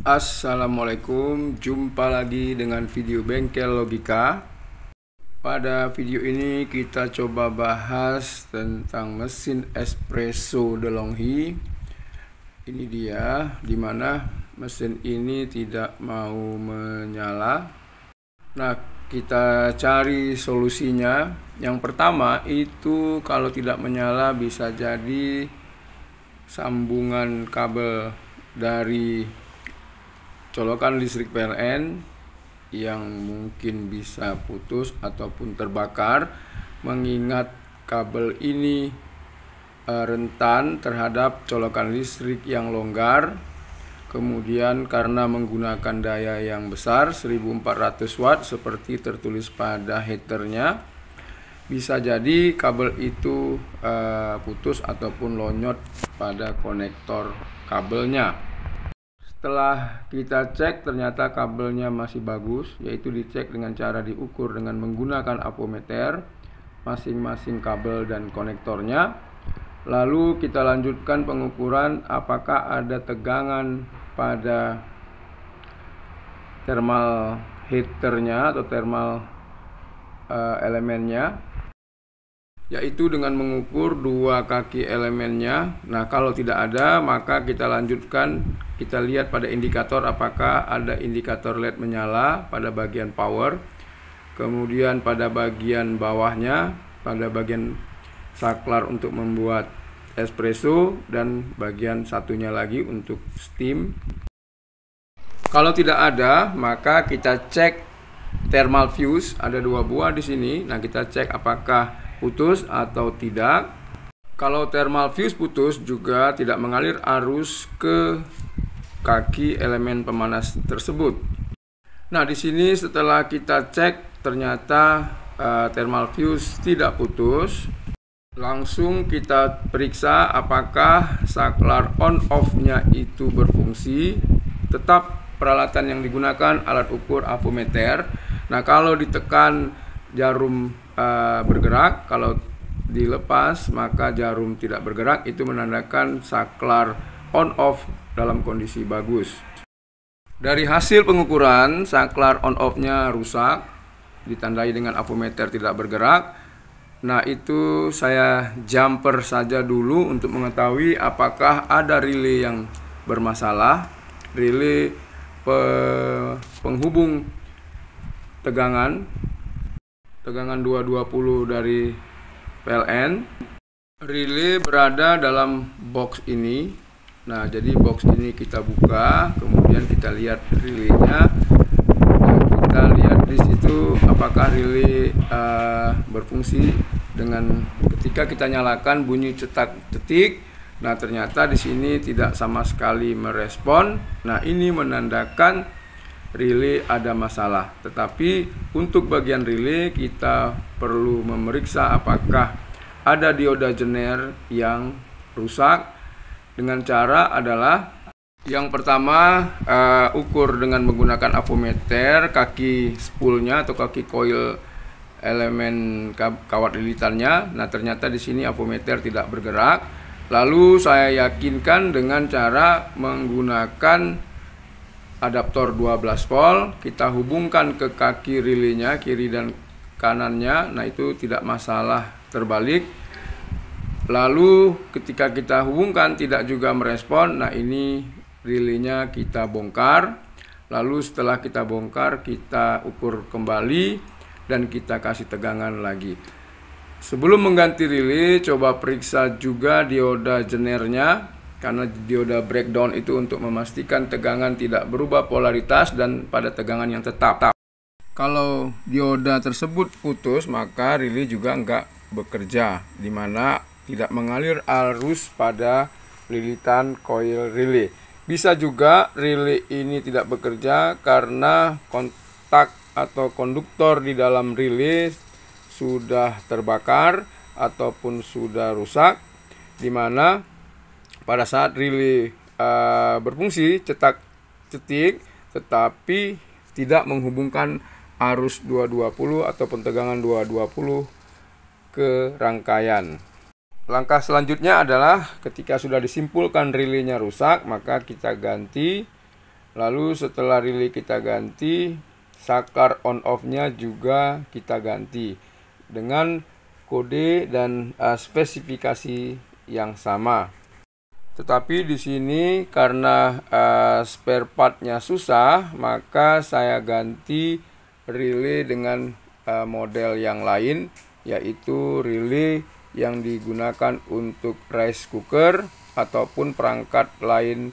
Assalamualaikum, jumpa lagi dengan video Bengkel Logika. Pada video ini kita coba bahas tentang mesin espresso DeLonghi. Ini dia, dimana mesin ini tidak mau menyala. Nah, kita cari solusinya. Yang pertama itu kalau tidak menyala bisa jadi sambungan kabel dari colokan listrik PLN yang mungkin bisa putus ataupun terbakar, mengingat kabel ini rentan terhadap colokan listrik yang longgar. Kemudian karena menggunakan daya yang besar 1400 watt seperti tertulis pada headernya, bisa jadi kabel itu putus ataupun lonyot pada konektor kabelnya. Setelah kita cek ternyata kabelnya masih bagus, yaitu dicek dengan cara diukur dengan menggunakan apometer masing-masing kabel dan konektornya. Lalu kita lanjutkan pengukuran apakah ada tegangan pada thermal heaternya atau thermal elemennya, yaitu dengan mengukur dua kaki elemennya. Nah, kalau tidak ada, maka kita lanjutkan, kita lihat pada indikator apakah ada indikator LED menyala pada bagian power, kemudian pada bagian bawahnya, pada bagian saklar untuk membuat espresso, dan bagian satunya lagi untuk steam. Kalau tidak ada, maka kita cek thermal fuse, ada dua buah di sini. Nah, kita cek apakah putus atau tidak. Kalau thermal fuse putus, juga tidak mengalir arus ke kaki elemen pemanas tersebut. Nah, di sini setelah kita cek ternyata thermal fuse tidak putus. Langsung kita periksa apakah saklar on off-nya itu berfungsi. Tetap peralatan yang digunakan alat ukur apometer. Nah, kalau ditekan jarum bergerak, kalau dilepas maka jarum tidak bergerak, itu menandakan saklar on off dalam kondisi bagus. Dari hasil pengukuran, saklar on off-nya rusak, ditandai dengan apometer tidak bergerak. Nah, itu saya jumper saja dulu untuk mengetahui apakah ada relay yang bermasalah, relay penghubung tegangan 220 dari PLN. Relay berada dalam box ini. Nah, jadi box ini kita buka, kemudian kita lihat relaynya. Kita lihat di situ apakah relay berfungsi dengan ketika kita nyalakan bunyi cetak-cetik. Nah, ternyata di sini tidak sama sekali merespon. Nah, ini menandakan relay ada masalah. Tetapi untuk bagian relay kita perlu memeriksa apakah ada dioda jener yang rusak. Dengan cara adalah yang pertama, ukur dengan menggunakan apometer kaki spoolnya atau kaki coil elemen kawat lilitannya. Nah, ternyata di sini apometer tidak bergerak. Lalu saya yakinkan dengan cara menggunakan adaptor 12 volt, kita hubungkan ke kaki relaynya, kiri dan kanannya. Nah, itu tidak masalah terbalik. Lalu ketika kita hubungkan tidak juga merespon, nah ini relaynya kita bongkar. Lalu setelah kita bongkar, kita ukur kembali dan kita kasih tegangan lagi. Sebelum mengganti relay, coba periksa juga dioda jenernya, karena dioda breakdown itu untuk memastikan tegangan tidak berubah polaritas dan pada tegangan yang tetap. Kalau dioda tersebut putus, maka relay juga enggak bekerja, di mana tidak mengalir arus pada lilitan coil relay. Bisa juga relay ini tidak bekerja karena kontak atau konduktor di dalam relay sudah terbakar ataupun sudah rusak, di mana pada saat relay berfungsi cetak-cetik tetapi tidak menghubungkan arus 220 ataupun tegangan 220 ke rangkaian. Langkah selanjutnya adalah ketika sudah disimpulkan relaynya rusak, maka kita ganti Lalu setelah relay kita ganti, saklar on off-nya juga kita ganti dengan kode dan spesifikasi yang sama. Tetapi di sini karena spare part-nya susah, maka saya ganti relay dengan model yang lain, yaitu relay yang digunakan untuk rice cooker ataupun perangkat lain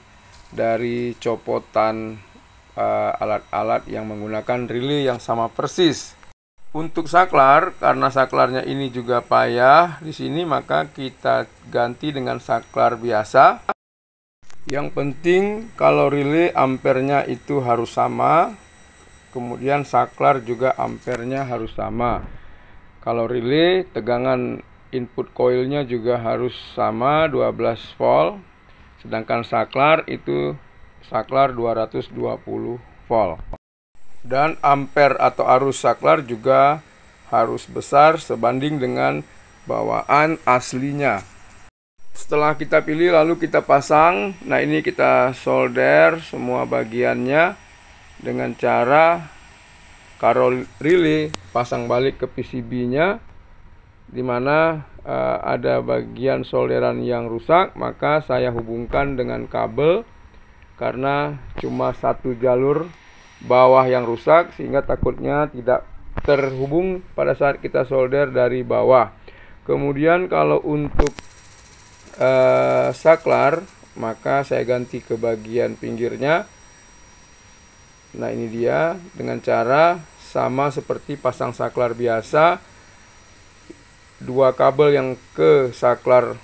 dari copotan alat-alat yang menggunakan relay yang sama persis. Untuk saklar, karena saklarnya ini juga payah di sini, maka kita ganti dengan saklar biasa. Yang penting kalau relay ampernya itu harus sama, kemudian saklar juga ampernya harus sama. Kalau relay, tegangan input coilnya juga harus sama 12 volt. Sedangkan saklar itu saklar 220 volt. Dan ampere atau arus saklar juga harus besar sebanding dengan bawaan aslinya. Setelah kita pilih lalu kita pasang. Nah, ini kita solder semua bagiannya dengan cara karo relay pasang balik ke PCB-nya, dimana ada bagian solderan yang rusak, maka saya hubungkan dengan kabel karena cuma satu jalur bawah yang rusak, sehingga takutnya tidak terhubung pada saat kita solder dari bawah. Kemudian kalau untuk saklar, maka saya ganti ke bagian pinggirnya. Nah, ini dia dengan cara sama seperti pasang saklar biasa. Dua kabel yang ke saklar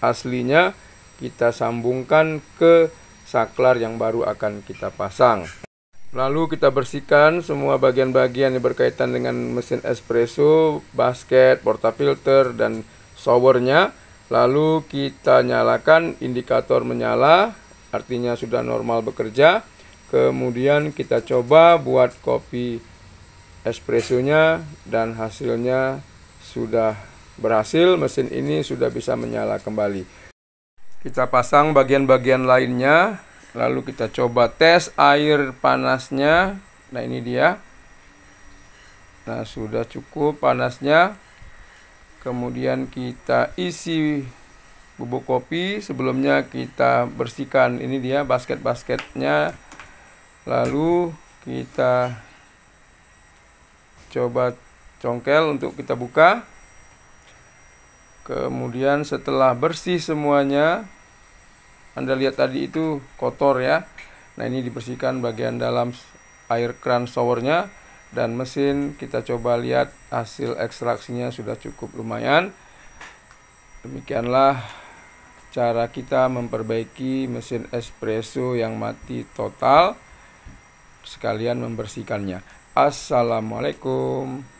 aslinya kita sambungkan ke saklar yang baru akan kita pasang. Lalu kita bersihkan semua bagian-bagian yang berkaitan dengan mesin espresso, basket, portafilter, dan showernya. Lalu kita nyalakan, indikator menyala, artinya sudah normal bekerja. Kemudian kita coba buat kopi espressonya, dan hasilnya sudah berhasil. Mesin ini sudah bisa menyala kembali. Kita pasang bagian-bagian lainnya, lalu kita coba tes air panasnya. Nah, ini dia. Nah, sudah cukup panasnya. Kemudian kita isi bubuk kopi. Sebelumnya kita bersihkan, ini dia basket-basketnya. Lalu kita coba congkel untuk kita buka. Kemudian setelah bersih semuanya, Anda lihat tadi itu kotor ya. Nah, ini dibersihkan bagian dalam air kran showernya. Dan mesin kita coba lihat hasil ekstraksinya sudah cukup lumayan. Demikianlah cara kita memperbaiki mesin espresso yang mati total, sekalian membersihkannya. Assalamualaikum.